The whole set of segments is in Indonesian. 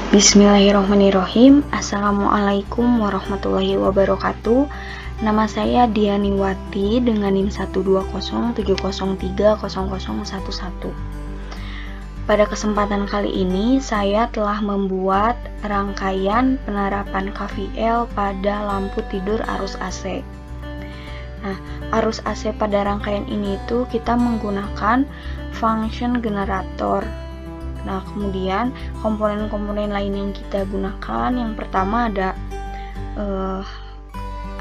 Bismillahirrahmanirrahim. Assalamualaikum warahmatullahi wabarakatuh. Nama saya Dianiwati dengan NIM 12070300111. Pada kesempatan kali ini saya telah membuat rangkaian penerapan KVL pada lampu tidur arus AC. Nah, arus AC pada rangkaian ini itu kita menggunakan function generator. Nah, kemudian komponen-komponen lain yang kita gunakan, yang pertama ada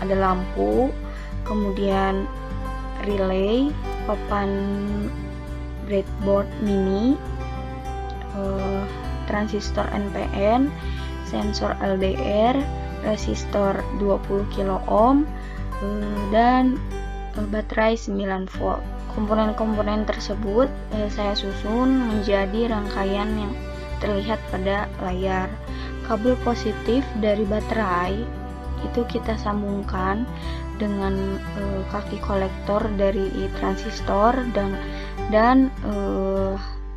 lampu, kemudian relay, papan breadboard mini, transistor NPN, sensor LDR, resistor 20 kilo ohm, dan baterai 9 volt. Komponen-komponen tersebut saya susun menjadi rangkaian yang terlihat pada layar. Kabel positif dari baterai itu kita sambungkan dengan kaki kolektor dari transistor dan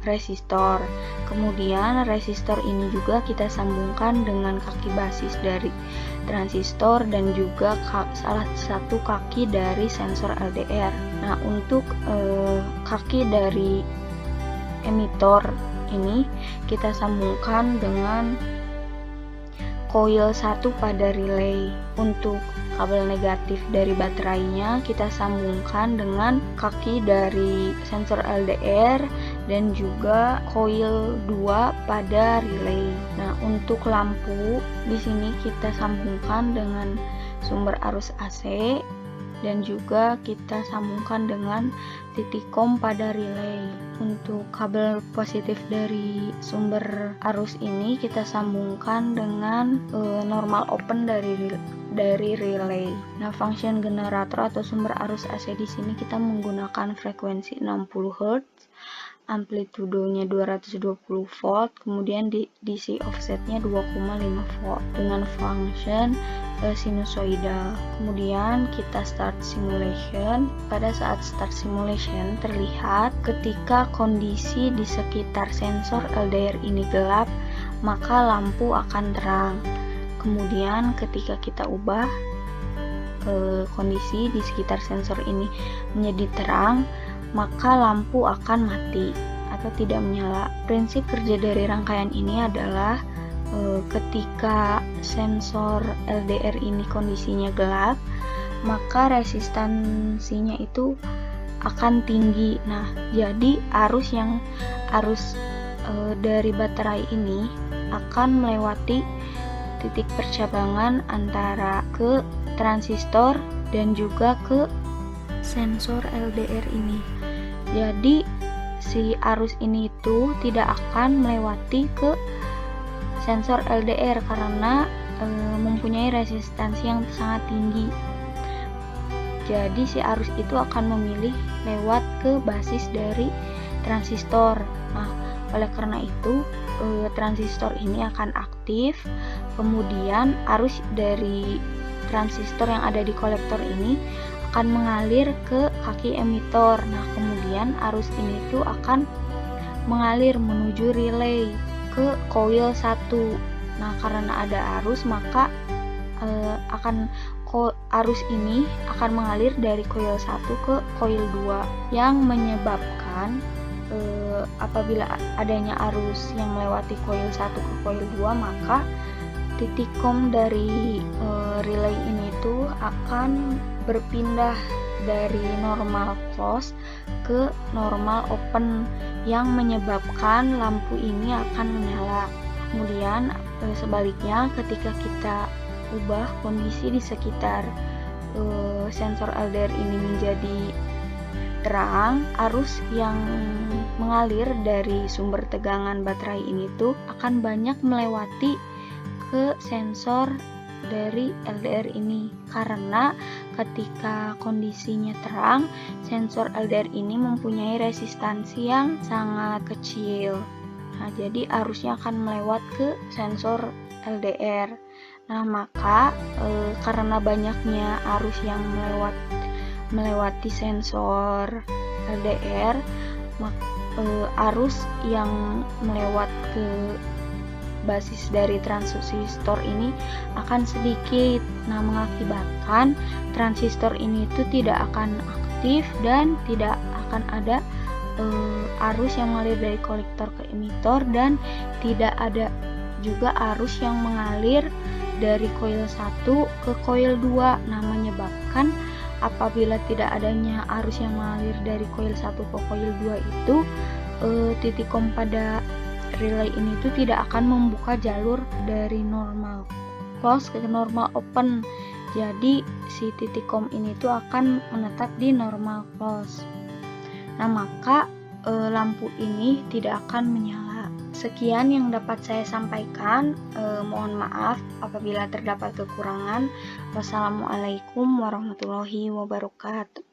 resistor. Kemudian resistor ini juga kita sambungkan dengan kaki basis dari transistor dan juga salah satu kaki dari sensor LDR. Nah, untuk kaki dari emitor ini kita sambungkan dengan coil 1 pada relay. Untuk kabel negatif dari baterainya kita sambungkan dengan kaki dari sensor LDR dan juga coil 2 pada relay. Nah, untuk lampu di sini kita sambungkan dengan sumber arus AC dan juga kita sambungkan dengan titik kom pada relay. Untuk kabel positif dari sumber arus ini kita sambungkan dengan normal open dari relay. Nah, function generator atau sumber arus AC di sini kita menggunakan frekuensi 60 Hz, amplitudenya 220 volt, kemudian DC offsetnya 2,5 volt dengan function sinusoidal. Kemudian kita start simulation. Pada saat start simulation terlihat ketika kondisi di sekitar sensor LDR ini gelap, maka lampu akan terang. Kemudian ketika kita ubah kondisi di sekitar sensor ini menjadi terang, maka lampu akan mati atau tidak menyala. Prinsip kerja dari rangkaian ini adalah ketika sensor LDR ini kondisinya gelap, maka resistansinya itu akan tinggi. Nah, jadi arus dari baterai ini akan melewati titik percabangan antara ke transistor dan juga ke sensor LDR ini. Jadi si arus ini itu tidak akan melewati ke sensor LDR karena mempunyai resistansi yang sangat tinggi. Jadi si arus itu akan memilih lewat ke basis dari transistor. Nah, oleh karena itu transistor ini akan aktif, kemudian arus dari transistor yang ada di kolektor ini akan mengalir ke kaki emitor. Nah, kemudian arus ini tuh akan mengalir menuju relay ke coil 1. Nah, karena ada arus maka arus ini akan mengalir dari coil 1 ke coil 2 yang menyebabkan apabila adanya arus yang melewati coil 1 ke coil 2, maka titik kom dari relay ini tuh akan berpindah dari normal close ke normal open yang menyebabkan lampu ini akan menyala. Kemudian sebaliknya ketika kita ubah kondisi di sekitar sensor LDR ini menjadi terang, arus yang mengalir dari sumber tegangan baterai ini tuh akan banyak melewati ke sensor dari LDR ini, karena ketika kondisinya terang, sensor LDR ini mempunyai resistansi yang sangat kecil. Nah, jadi arusnya akan melewat ke sensor LDR. Nah, maka karena banyaknya arus yang melewati sensor LDR, arus yang melewat ke basis dari transistor ini akan sedikit. Nah, mengakibatkan transistor ini itu tidak akan aktif dan tidak akan ada arus yang mengalir dari kolektor ke emitor, dan tidak ada juga arus yang mengalir dari koil 1 ke koil 2. Nah, menyebabkan apabila tidak adanya arus yang mengalir dari koil 1 ke koil 2 itu titik kom pada relay ini tuh tidak akan membuka jalur dari normal close ke normal open. Jadi si titik kom ini tuh akan menetap di normal close. Nah, maka lampu ini tidak akan menyala. Sekian yang dapat saya sampaikan. Mohon maaf apabila terdapat kekurangan. Wassalamualaikum warahmatullahi wabarakatuh.